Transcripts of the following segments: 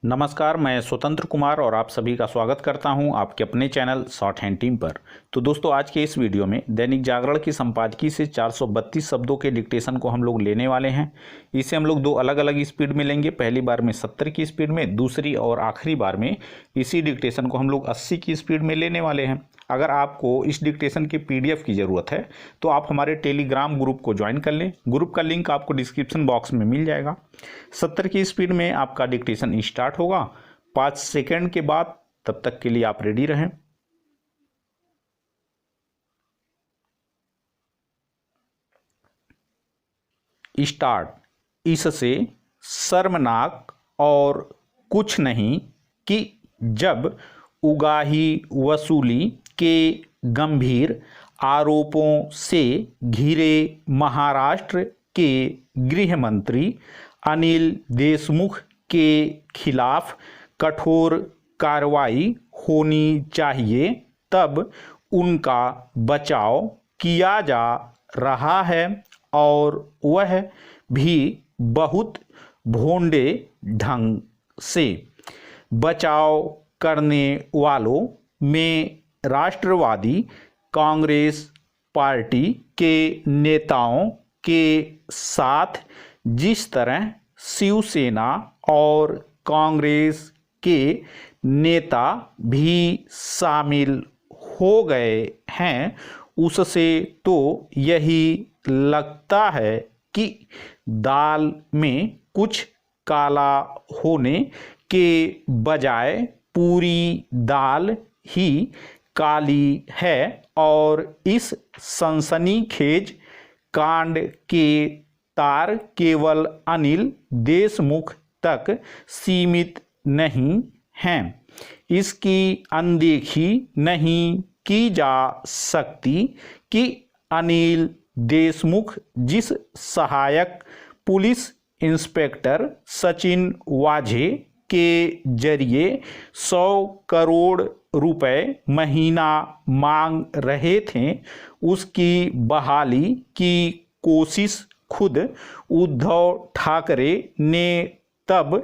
नमस्कार, मैं स्वतंत्र कुमार और आप सभी का स्वागत करता हूं आपके अपने चैनल शॉर्ट हैंड टीम पर। तो दोस्तों, आज के इस वीडियो में दैनिक जागरण की संपादकीय से 432 शब्दों के डिक्टेशन को हम लोग लेने वाले हैं। इसे हम लोग दो अलग अलग स्पीड में लेंगे। पहली बार में 70 की स्पीड में, दूसरी और आखिरी बार में इसी डिक्टेशन को हम लोग 80 की स्पीड में लेने वाले हैं। अगर आपको इस डिक्टेशन की PDF की ज़रूरत है तो आप हमारे टेलीग्राम ग्रुप को ज्वाइन कर लें। ग्रुप का लिंक आपको डिस्क्रिप्शन बॉक्स में मिल जाएगा। 70 की स्पीड में आपका डिक्टेशन स्टार्ट होगा 5 सेकंड के बाद। तब तक के लिए आप रेडी रहें। स्टार्ट। इससे शर्मनाक और कुछ नहीं कि जब उगाही वसूली के गंभीर आरोपों से घिरे महाराष्ट्र के गृह मंत्री अनिल देशमुख के खिलाफ कठोर कार्रवाई होनी चाहिए, तब उनका बचाव किया जा रहा है और वह भी बहुत भोंडे ढंग से। बचाव करने वालों में राष्ट्रवादी कांग्रेस पार्टी के नेताओं के साथ जिस तरह शिवसेना और कांग्रेस के नेता भी शामिल हो गए हैं, उससे तो यही लगता है कि दाल में कुछ काला होने के बजाय पूरी दाल ही काली है और इस सनसनीखेज कांड के तार केवल अनिल देशमुख तक सीमित नहीं हैं। इसकी अनदेखी नहीं की जा सकती कि अनिल देशमुख जिस सहायक पुलिस इंस्पेक्टर सचिन वाझे के जरिए 100 करोड़ रुपए महीना मांग रहे थे, उसकी बहाली की कोशिश खुद उद्धव ठाकरे ने तब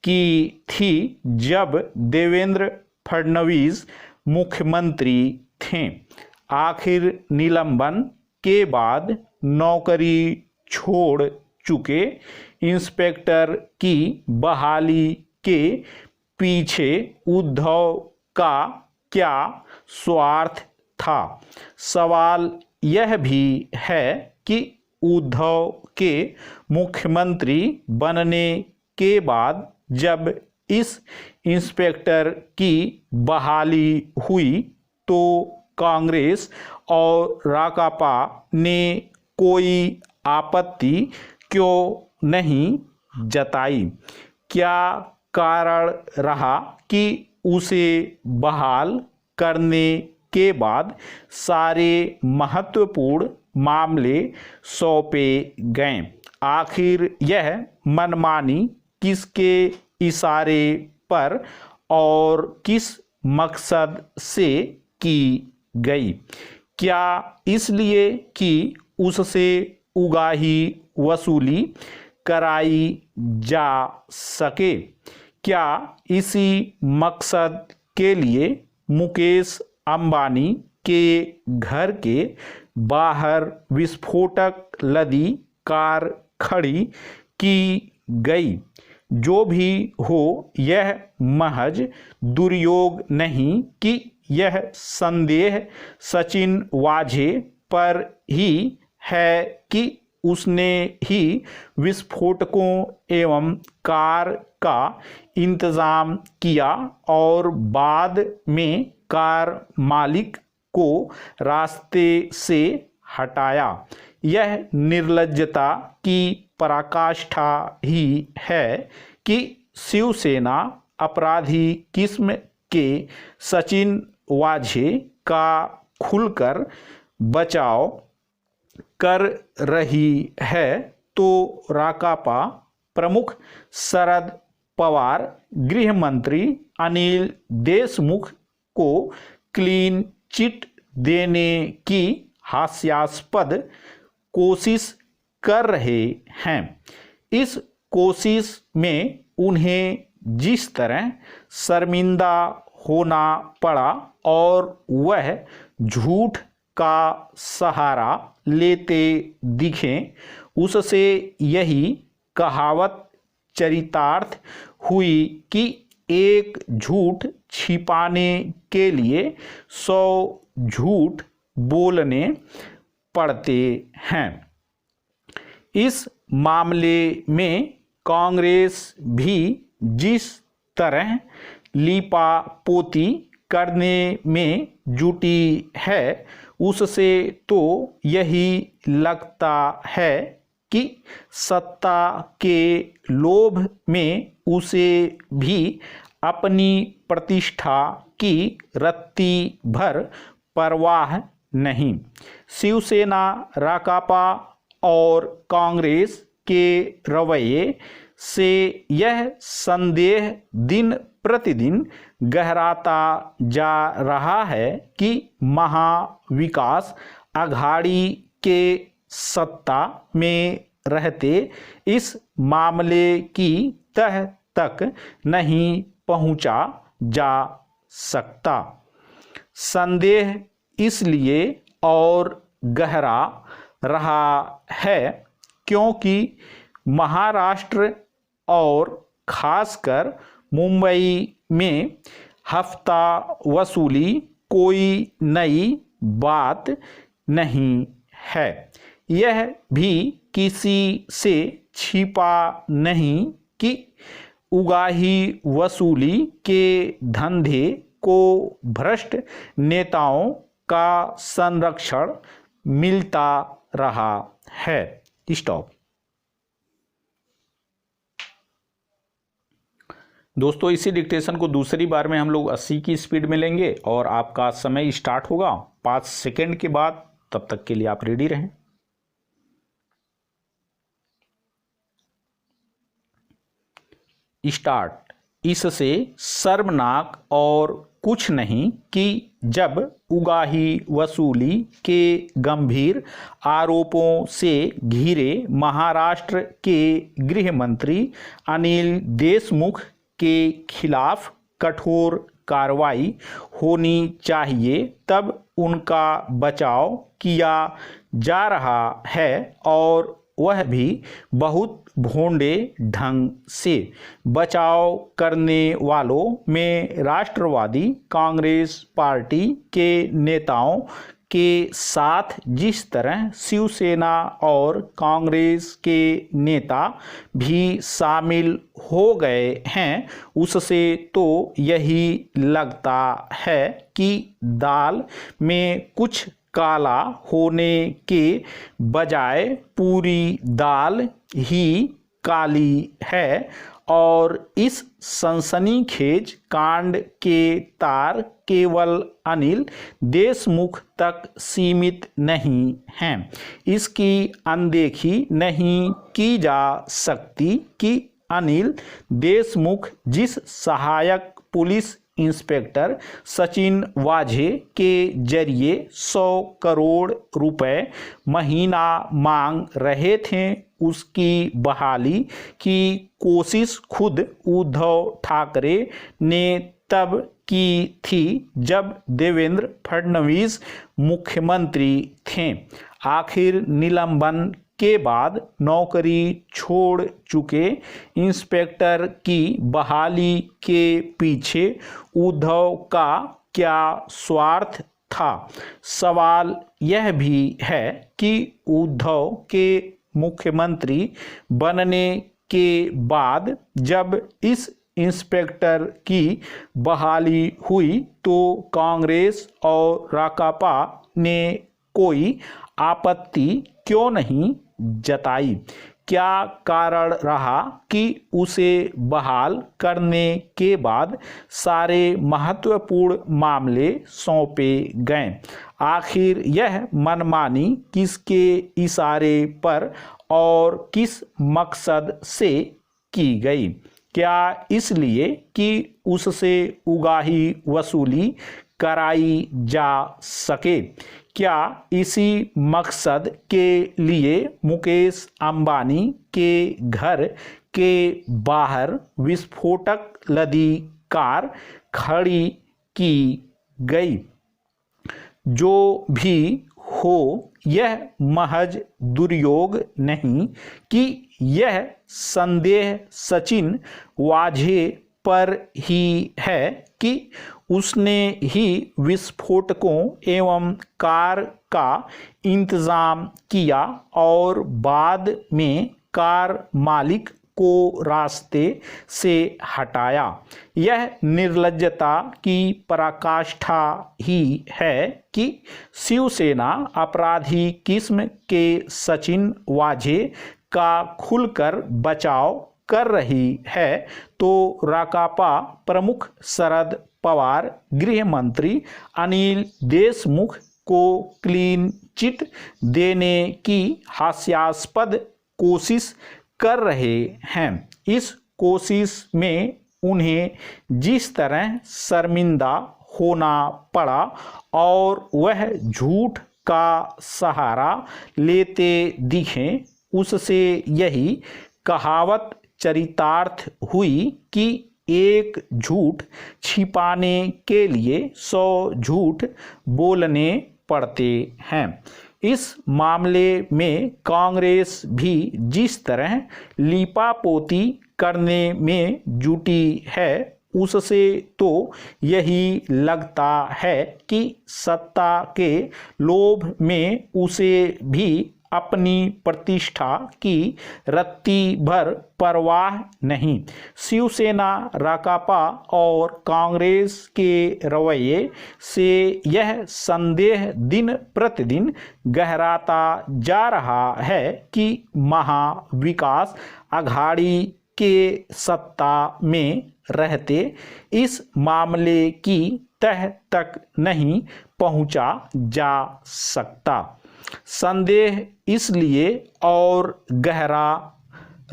की थी जब देवेंद्र फडणवीस मुख्यमंत्री थे। आखिर निलंबन के बाद नौकरी छोड़ चुके इंस्पेक्टर की बहाली के पीछे उद्धव का क्या स्वार्थ था? सवाल यह भी है कि उद्धव के मुख्यमंत्री बनने के बाद जब इस इंस्पेक्टर की बहाली हुई तो कांग्रेस और राकापा ने कोई आपत्ति क्यों नहीं जताई? क्या कारण रहा कि उसे बहाल करने के बाद सारे महत्वपूर्ण मामले सौंपे गए? आखिर यह मनमानी किसके इशारे पर और किस मकसद से की गई? क्या इसलिए कि उससे उगाही वसूली कराई जा सके? क्या इसी मकसद के लिए मुकेश अंबानी के घर के बाहर विस्फोटक लदी कार खड़ी की गई? जो भी हो, यह महज दुर्योग नहीं कि यह संदेह सचिन वाझे पर ही है कि उसने ही विस्फोटकों एवं कार का इंतजाम किया और बाद में कार मालिक को रास्ते से हटाया। यह निर्लज्जता की पराकाष्ठा ही है कि शिवसेना अपराधी किस्म के सचिन वाझे का खुलकर बचाव कर रही है तो राकापा प्रमुख शरद पवार गृह मंत्री अनिल देशमुख को क्लीन चिट देने की हास्यास्पद कोशिश कर रहे हैं। इस कोशिश में उन्हें जिस तरह शर्मिंदा होना पड़ा और वह झूठ का सहारा लेते दिखे, उससे यही कहावत चरितार्थ हुई कि एक झूठ छिपाने के लिए 100 झूठ बोलने पड़ते हैं। इस मामले में कांग्रेस भी जिस तरह लीपापोती करने में जुटी है, उससे तो यही लगता है कि सत्ता के लोभ में उसे भी अपनी प्रतिष्ठा की रत्ती भर परवाह नहीं। शिवसेना, राकापा और कांग्रेस के रवैये से यह संदेह दिन प्रतिदिन गहराता जा रहा है कि महाविकास अघाड़ी के सत्ता में रहते इस मामले की तह तक नहीं पहुंचा जा सकता। संदेह इसलिए और गहरा रहा है क्योंकि महाराष्ट्र और खासकर मुंबई में हफ्ता वसूली कोई नई बात नहीं है। यह भी किसी से छिपा नहीं कि उगाही वसूली के धंधे को भ्रष्ट नेताओं का संरक्षण मिलता रहा है। स्टॉप। दोस्तों, इसी डिक्टेशन को दूसरी बार में हम लोग 80 की स्पीड में लेंगे और आपका समय स्टार्ट होगा 5 सेकंड के बाद। तब तक के लिए आप रेडी रहें। स्टार्ट। इससे शर्मनाक और कुछ नहीं कि जब उगाही वसूली के गंभीर आरोपों से घिरे महाराष्ट्र के गृह मंत्री अनिल देशमुख के खिलाफ कठोर कार्रवाई होनी चाहिए, तब उनका बचाव किया जा रहा है और वह भी बहुत भोंडे ढंग से। बचाव करने वालों में राष्ट्रवादी कांग्रेस पार्टी के नेताओं के साथ जिस तरह शिवसेना और कांग्रेस के नेता भी शामिल हो गए हैं, उससे तो यही लगता है कि दाल में कुछ काला होने के बजाय पूरी दाल ही काली है और इस सनसनीखेज कांड के तार केवल अनिल देशमुख तक सीमित नहीं हैं। इसकी अनदेखी नहीं की जा सकती कि अनिल देशमुख जिस सहायक पुलिस इंस्पेक्टर सचिन वाझे के जरिए 100 करोड़ रुपए महीना मांग रहे थे, उसकी बहाली की कोशिश खुद उद्धव ठाकरे ने तब की थी जब देवेंद्र फडणवीस मुख्यमंत्री थे। आखिर निलंबन के बाद नौकरी छोड़ चुके इंस्पेक्टर की बहाली के पीछे उद्धव का क्या स्वार्थ था? सवाल यह भी है कि उद्धव के मुख्यमंत्री बनने के बाद जब इस इंस्पेक्टर की बहाली हुई तो कांग्रेस और राकापा ने कोई आपत्ति क्यों नहीं जताई? क्या कारण रहा कि उसे बहाल करने के बाद सारे महत्वपूर्ण मामले सौंपे गए? आखिर यह मनमानी किसके इशारे पर और किस मकसद से की गई? क्या इसलिए कि उससे उगाही वसूली कराई जा सके? क्या इसी मकसद के लिए मुकेश अंबानी के घर के बाहर विस्फोटक लदी कार खड़ी की गई। जो भी हो, यह महज दुर्योग नहीं कि यह संदेह सचिन वाझे पर ही है कि उसने ही विस्फोटकों एवं कार का इंतजाम किया और बाद में कार मालिक को रास्ते से हटाया। यह निर्लज्जता की पराकाष्ठा ही है कि शिवसेना अपराधी किस्म के सचिन वाझे का खुलकर बचाव कर रही है तो राकापा प्रमुख शरद पवार गृह मंत्री अनिल देशमुख को क्लीन चिट देने की हास्यास्पद कोशिश कर रहे हैं। इस कोशिश में उन्हें जिस तरह शर्मिंदा होना पड़ा और वह झूठ का सहारा लेते दिखे, उससे यही कहावत चरितार्थ हुई कि एक झूठ छिपाने के लिए 100 झूठ बोलने पड़ते हैं। इस मामले में कांग्रेस भी जिस तरह लीपापोती करने में जुटी है, उससे तो यही लगता है कि सत्ता के लोभ में उसे भी अपनी प्रतिष्ठा की रत्ती भर परवाह नहीं। शिवसेना, राकापा और कांग्रेस के रवैये से यह संदेह दिन प्रतिदिन गहराता जा रहा है कि महाविकास अघाड़ी के सत्ता में रहते इस मामले की तह तक नहीं पहुंचा जा सकता। संदेह इसलिए और गहरा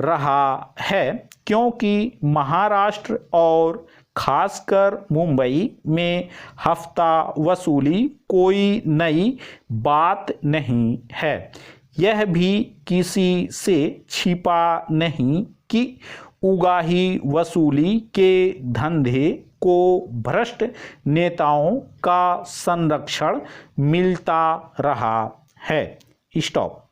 रहा है क्योंकि महाराष्ट्र और खासकर मुंबई में हफ्ता वसूली कोई नई बात नहीं है। यह भी किसी से छिपा नहीं कि उगाही वसूली के धंधे को भ्रष्ट नेताओं का संरक्षण मिलता रहा है। स्टॉप।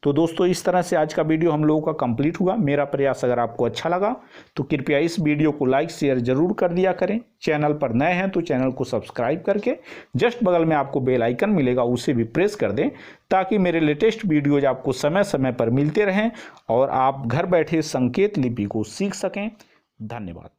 तो दोस्तों, इस तरह से आज का वीडियो हम लोगों का कंप्लीट हुआ। मेरा प्रयास अगर आपको अच्छा लगा तो कृपया इस वीडियो को लाइक शेयर जरूर कर दिया करें। चैनल पर नए हैं तो चैनल को सब्सक्राइब करके जस्ट बगल में आपको बेल आइकन मिलेगा, उसे भी प्रेस कर दें ताकि मेरे लेटेस्ट वीडियोज आपको समय समय पर मिलते रहें और आप घर बैठे संकेत लिपि को सीख सकें। धन्यवाद।